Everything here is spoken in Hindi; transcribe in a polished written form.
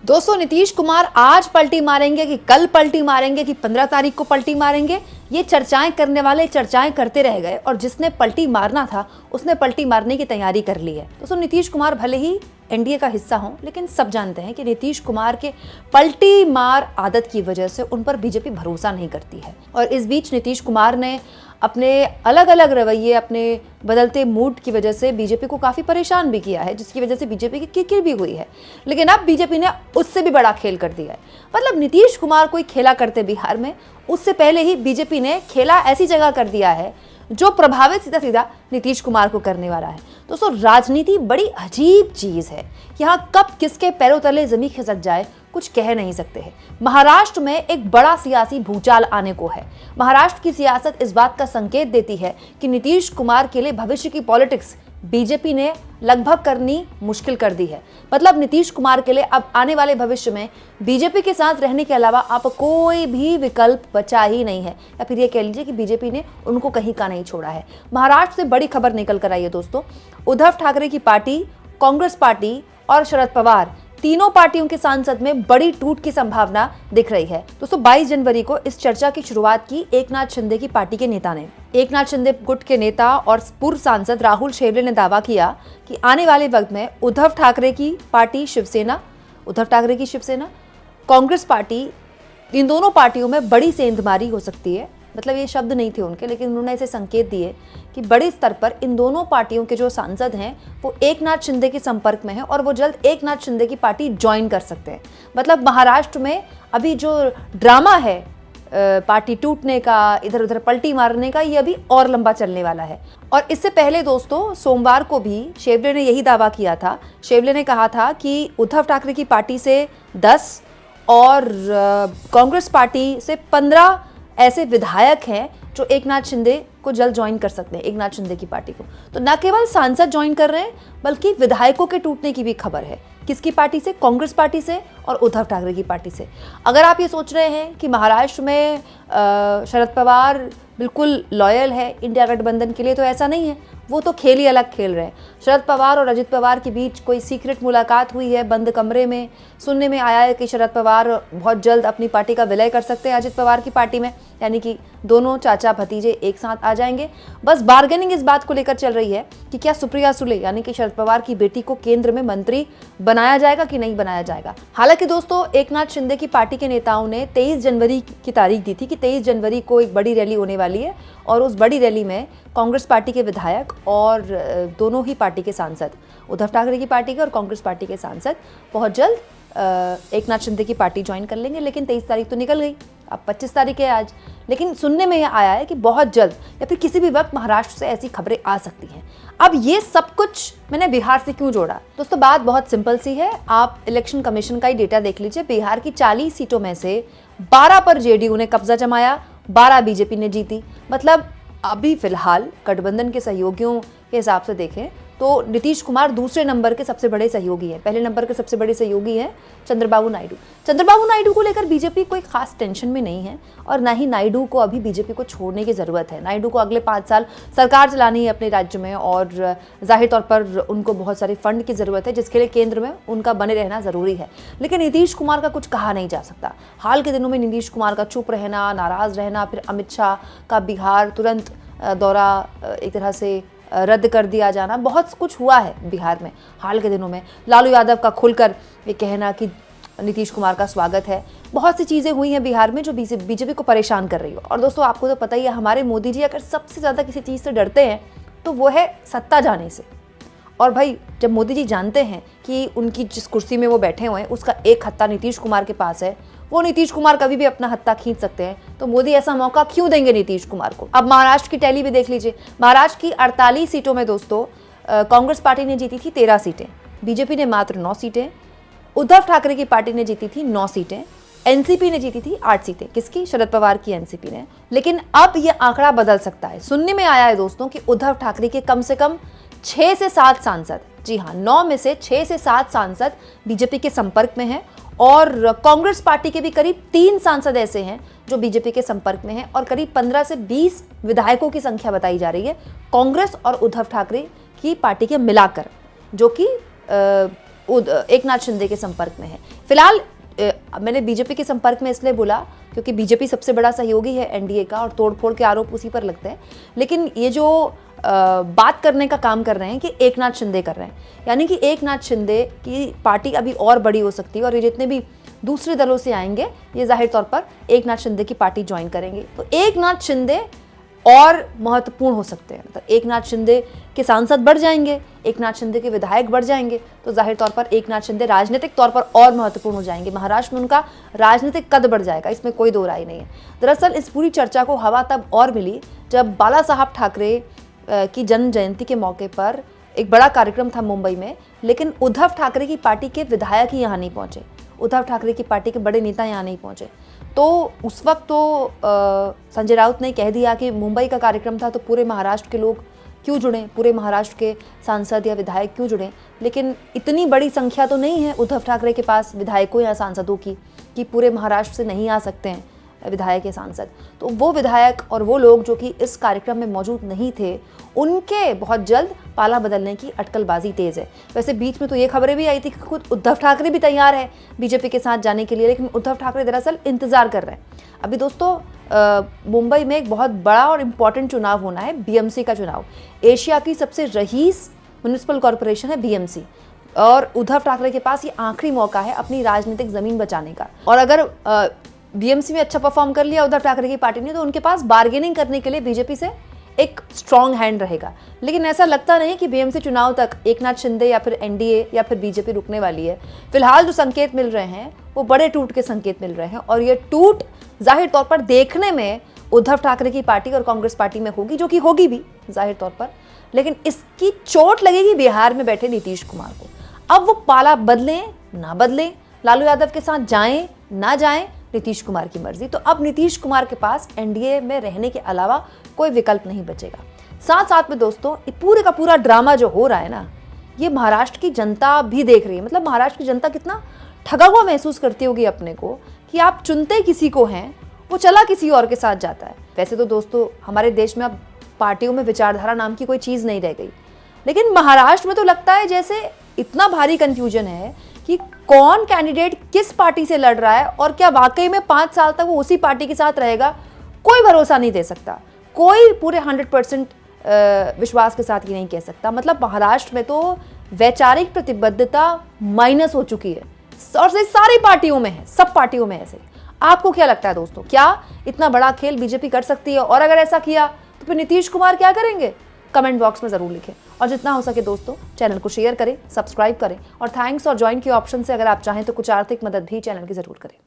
दोस्तों, नीतीश कुमार आज पलटी मारेंगे कि कल पलटी मारेंगे कि 15 तारीख को पलटी मारेंगे, ये चर्चाएं करने वाले चर्चाएं करते रह गए और जिसने पलटी मारना था उसने पलटी मारने की तैयारी कर ली है। दोस्तों, नीतीश कुमार भले ही एनडीए का हिस्सा हों, लेकिन सब जानते हैं कि नीतीश कुमार के पलटी मार आदत की वजह से उन पर बीजेपी भरोसा नहीं करती है। और इस बीच नीतीश कुमार ने अपने अलग अलग रवैये, अपने बदलते मूड की वजह से बीजेपी को काफ़ी परेशान भी किया है, जिसकी वजह से बीजेपी की किरकिर भी हुई है। लेकिन अब बीजेपी ने उससे भी बड़ा खेल कर दिया है। मतलब नीतीश कुमार कोई खेला करते बिहार में, उससे पहले ही बीजेपी ने खेला ऐसी जगह कर दिया है जो प्रभावित सीधा सीधा नीतीश कुमार को करने वाला है। दोस्तों, राजनीति बड़ी अजीब चीज़ है। यहाँ कब किसके पैरों तले जमीन खिसक जाए कुछ कह नहीं सकते हैं। महाराष्ट्र में एक बड़ा सियासी भूचाल आने को है। महाराष्ट्र की सियासत इस बात का संकेत देती है कि नीतीश कुमार के लिए भविष्य की पॉलिटिक्स बीजेपी ने लगभग करनी मुश्किल कर दी है। मतलब नीतीश कुमार के लिए अब आने वाले भविष्य में बीजेपी के साथ रहने के अलावा आप कोई भी विकल्प बचा ही नहीं है, या फिर ये कह लीजिए कि बीजेपी ने उनको कहीं का नहीं छोड़ा है। महाराष्ट्र से बड़ी खबर निकल कर आई है दोस्तों। उद्धव ठाकरे की पार्टी, कांग्रेस पार्टी और शरद पवार, तीनों पार्टियों के सांसद में बड़ी टूट की संभावना दिख रही है। दोस्तों, 22 जनवरी को इस चर्चा की शुरुआत की एकनाथ शिंदे की पार्टी के नेता ने। एकनाथ शिंदे गुट के नेता और पूर्व सांसद राहुल शेवले ने दावा किया कि आने वाले वक्त में उद्धव ठाकरे की पार्टी शिवसेना, कांग्रेस पार्टी, इन दोनों पार्टियों में बड़ी सेंधमारी हो सकती है। मतलब ये शब्द नहीं थे उनके, लेकिन उन्होंने ऐसे संकेत दिए कि बड़े स्तर पर इन दोनों पार्टियों के जो सांसद हैं वो एकनाथ शिंदे के संपर्क में हैं और वो जल्द एकनाथ शिंदे की पार्टी ज्वाइन कर सकते हैं। मतलब महाराष्ट्र में अभी जो ड्रामा है पार्टी टूटने का, इधर उधर पलटी मारने का, ये अभी और लंबा चलने वाला है। और इससे पहले दोस्तों, सोमवार को भी शेवले ने यही दावा किया था। शेवले ने कहा था कि उद्धव ठाकरे की पार्टी से 10 और कांग्रेस पार्टी से 15 ऐसे विधायक हैं जो एकनाथ शिंदे को जल्द ज्वाइन कर सकते हैं, एकनाथ शिंदे की पार्टी को। तो न केवल सांसद ज्वाइन कर रहे हैं, बल्कि विधायकों के टूटने की भी खबर है। किसकी पार्टी से? कांग्रेस पार्टी से और उद्धव ठाकरे की पार्टी से। अगर आप ये सोच रहे हैं कि महाराष्ट्र में शरद पवार बिल्कुल लॉयल है इंडिया गठबंधन के लिए, तो ऐसा नहीं है। वो तो खेल ही अलग खेल रहे हैं। शरद पवार और अजित पवार के बीच कोई सीक्रेट मुलाकात हुई है बंद कमरे में। सुनने में आया है कि शरद पवार बहुत जल्द अपनी पार्टी का विलय कर सकते हैं अजित पवार की पार्टी में, यानी कि दोनों चाचा भतीजे एक साथ आ जाएंगे। बस बार्गेनिंग इस बात को लेकर चल रही है कि क्या सुप्रिया सुले यानी कि शरद पवार की बेटी को केंद्र में मंत्री बनाया जाएगा कि नहीं बनाया जाएगा। हालांकि दोस्तों, एकनाथ शिंदे की पार्टी के नेताओं ने 23 जनवरी की तारीख दी थी कि 23 जनवरी को एक बड़ी रैली होने वाली है और उस बड़ी रैली में कांग्रेस पार्टी के विधायक और दोनों ही पार्टी के सांसद, उद्धव ठाकरे की पार्टी के और कांग्रेस पार्टी के सांसद बहुत जल्द एकनाथ शिंदे की पार्टी ज्वाइन कर लेंगे। लेकिन 23 तारीख तो निकल गई, अब 25 तारीख है आज। लेकिन सुनने में यह आया है कि बहुत जल्द या फिर किसी भी वक्त महाराष्ट्र से ऐसी खबरें आ सकती हैं। अब ये सब कुछ मैंने बिहार से क्यों जोड़ा? दोस्तों, बात बहुत सिंपल सी है। आप इलेक्शन कमीशन का ही डेटा देख लीजिए। बिहार की 40 सीटों में से 12 पर जेडीयू ने कब्जा जमाया, 12 बीजेपी ने जीती। मतलब अभी फिलहाल गठबंधन के सहयोगियों के हिसाब से देखें तो नीतीश कुमार दूसरे नंबर के सबसे बड़े सहयोगी हैं। पहले नंबर के सबसे बड़े सहयोगी हैं चंद्रबाबू नायडू। चंद्रबाबू नायडू को लेकर बीजेपी कोई खास टेंशन में नहीं है और ना ही नायडू को अभी बीजेपी को छोड़ने की ज़रूरत है। नायडू को अगले 5 साल सरकार चलानी है अपने राज्य में और जाहिर तौर पर उनको बहुत सारे फंड की ज़रूरत है, जिसके लिए केंद्र में उनका बने रहना ज़रूरी है। लेकिन नीतीश कुमार का कुछ कहा नहीं जा सकता। हाल के दिनों में नीतीश कुमार का चुप रहना, नाराज़ रहना, फिर अमित शाह का बिहार तुरंत दौरा एक तरह से रद्द कर दिया जाना, बहुत कुछ हुआ है बिहार में हाल के दिनों में। लालू यादव का खुलकर ये कहना कि नीतीश कुमार का स्वागत है। बहुत सी चीज़ें हुई हैं बिहार में जो बीजेपी को परेशान कर रही हो। और दोस्तों, आपको तो पता ही है, हमारे मोदी जी अगर सबसे ज़्यादा किसी चीज़ से डरते हैं तो वो है सत्ता जाने से। और भाई, जब मोदी जी जानते हैं कि उनकी जिस कुर्सी में वो बैठे हुए हैं उसका एक हत्था नीतीश कुमार के पास है, वो नीतीश कुमार कभी भी अपना हत्था खींच सकते हैं, तो मोदी ऐसा मौका क्यों देंगे नीतीश कुमार को? अब महाराष्ट्र की टैली भी देख लीजिए। महाराष्ट्र की 48 सीटों में दोस्तों कांग्रेस पार्टी ने जीती थी 13 सीटें, बीजेपी ने मात्र 9 सीटें, उद्धव ठाकरे की पार्टी ने जीती थी 9 सीटें, एनसीपी ने जीती थी 8 सीटें। किसकी? शरद पवार की एनसीपी ने। लेकिन अब यह आंकड़ा बदल सकता है। सुनने में आया है दोस्तों कि उद्धव ठाकरे के कम से कम 6 से 7 सांसद, जी हाँ, 9 में से 6 से 7 सांसद बीजेपी के संपर्क में हैं और कांग्रेस पार्टी के भी करीब 3 सांसद ऐसे हैं जो बीजेपी के संपर्क में हैं और करीब 15 से 20 विधायकों की संख्या बताई जा रही है कांग्रेस और उद्धव ठाकरे की पार्टी के मिलाकर, जो कि एकनाथ शिंदे के संपर्क में है। फिलहाल मैंने बीजेपी के संपर्क में इसलिए बोला क्योंकि बीजेपी सबसे बड़ा सहयोगी है एनडीए का और तोड़फोड़ के आरोप उसी पर लगते हैं। लेकिन ये जो बात करने का काम कर रहे हैं कि एकनाथ शिंदे कर रहे हैं, यानी कि एकनाथ शिंदे की पार्टी अभी और बड़ी हो सकती है और ये जितने भी दूसरे दलों से आएंगे ये जाहिर तौर पर एकनाथ शिंदे की पार्टी ज्वाइन करेंगे। तो एकनाथ शिंदे और महत्वपूर्ण हो सकते हैं, मतलब एकनाथ शिंदे के सांसद बढ़ जाएंगे, एकनाथ शिंदे के विधायक बढ़ जाएंगे, तो जाहिर तौर पर एकनाथ शिंदे राजनीतिक तौर पर और महत्वपूर्ण हो जाएंगे। महाराष्ट्र में उनका राजनीतिक कद बढ़ जाएगा, इसमें कोई दो राय नहीं है। दरअसल इस पूरी चर्चा को हवा तब और मिली जब बाला साहब ठाकरे की जन्म जयंती के मौके पर एक बड़ा कार्यक्रम था मुंबई में, लेकिन उद्धव ठाकरे की पार्टी के विधायक ही यहाँ नहीं पहुंचे, उद्धव ठाकरे की पार्टी के बड़े नेता यहाँ नहीं पहुंचे। तो उस वक्त तो संजय राउत ने कह दिया कि मुंबई का कार्यक्रम था तो पूरे महाराष्ट्र के लोग क्यों जुड़ें, पूरे महाराष्ट्र के सांसद या विधायक क्यों जुड़ें। लेकिन इतनी बड़ी संख्या तो नहीं है उद्धव ठाकरे के पास विधायकों या सांसदों की कि पूरे महाराष्ट्र से नहीं आ सकते हैं विधायक या सांसद। तो वो विधायक और वो लोग जो कि इस कार्यक्रम में मौजूद नहीं थे, उनके बहुत जल्द पाला बदलने की अटकलबाजी तेज है। वैसे बीच में तो ये खबरें भी आई थी कि खुद उद्धव ठाकरे भी तैयार है बीजेपी के साथ जाने के लिए, लेकिन उद्धव ठाकरे दरअसल इंतजार कर रहे हैं। अभी दोस्तों मुंबई में एक बहुत बड़ा और इम्पॉर्टेंट चुनाव होना है, बीएमसी का चुनाव। एशिया की सबसे रईस म्युनिसिपल कॉरपोरेशन है बीएमसी और उद्धव ठाकरे के पास ये आखिरी मौका है अपनी राजनीतिक जमीन बचाने का। और अगर बीएमसी में अच्छा परफॉर्म कर लिया उद्धव ठाकरे की पार्टी ने तो उनके पास बार्गेनिंग करने के लिए बीजेपी से एक स्ट्रॉन्ग हैंड रहेगा। लेकिन ऐसा लगता नहीं कि बीएमसी चुनाव तक एकनाथ शिंदे या फिर एनडीए या फिर बीजेपी रुकने वाली है। फिलहाल जो संकेत मिल रहे हैं वो बड़े टूट के संकेत मिल रहे हैं और ये टूट जाहिर तौर पर देखने में उद्धव ठाकरे की पार्टी और कांग्रेस पार्टी में होगी, जो कि होगी भी जाहिर तौर पर, लेकिन इसकी चोट लगेगी बिहार में बैठे नीतीश कुमार को। अब वो पाला बदलें ना बदलें, लालू यादव के साथ जाएं ना जाएं, नीतीश कुमार की मर्जी। तो अब नीतीश कुमार के पास एनडीए में रहने के अलावा कोई विकल्प नहीं बचेगा। साथ साथ में दोस्तों ये पूरे का पूरा ड्रामा जो हो रहा है ना, ये महाराष्ट्र की जनता भी देख रही है। मतलब महाराष्ट्र की जनता कितना ठगा हुआ महसूस करती होगी अपने को कि आप चुनते किसी को हैं, वो चला किसी और के साथ जाता है। वैसे तो दोस्तों हमारे देश में अब पार्टियों में विचारधारा नाम की कोई चीज़ नहीं रह गई, लेकिन महाराष्ट्र में तो लगता है जैसे इतना भारी कंफ्यूजन है कि कौन कैंडिडेट किस पार्टी से लड़ रहा है और क्या वाकई में 5 साल तक वो उसी पार्टी के साथ रहेगा, कोई भरोसा नहीं दे सकता। कोई पूरे 100% विश्वास के साथ ये नहीं कह सकता। मतलब महाराष्ट्र में तो वैचारिक प्रतिबद्धता माइनस हो चुकी है और सारी पार्टियों में है, सब पार्टियों में ऐसे। आपको क्या लगता है दोस्तों, क्या इतना बड़ा खेल बीजेपी कर सकती है? और अगर ऐसा किया तो फिर नीतीश कुमार क्या करेंगे? कमेंट बॉक्स में जरूर लिखें और जितना हो सके दोस्तों चैनल को शेयर करें, सब्सक्राइब करें और थैंक्स और ज्वाइन के ऑप्शन से अगर आप चाहें तो कुछ आर्थिक मदद भी चैनल की जरूर करें।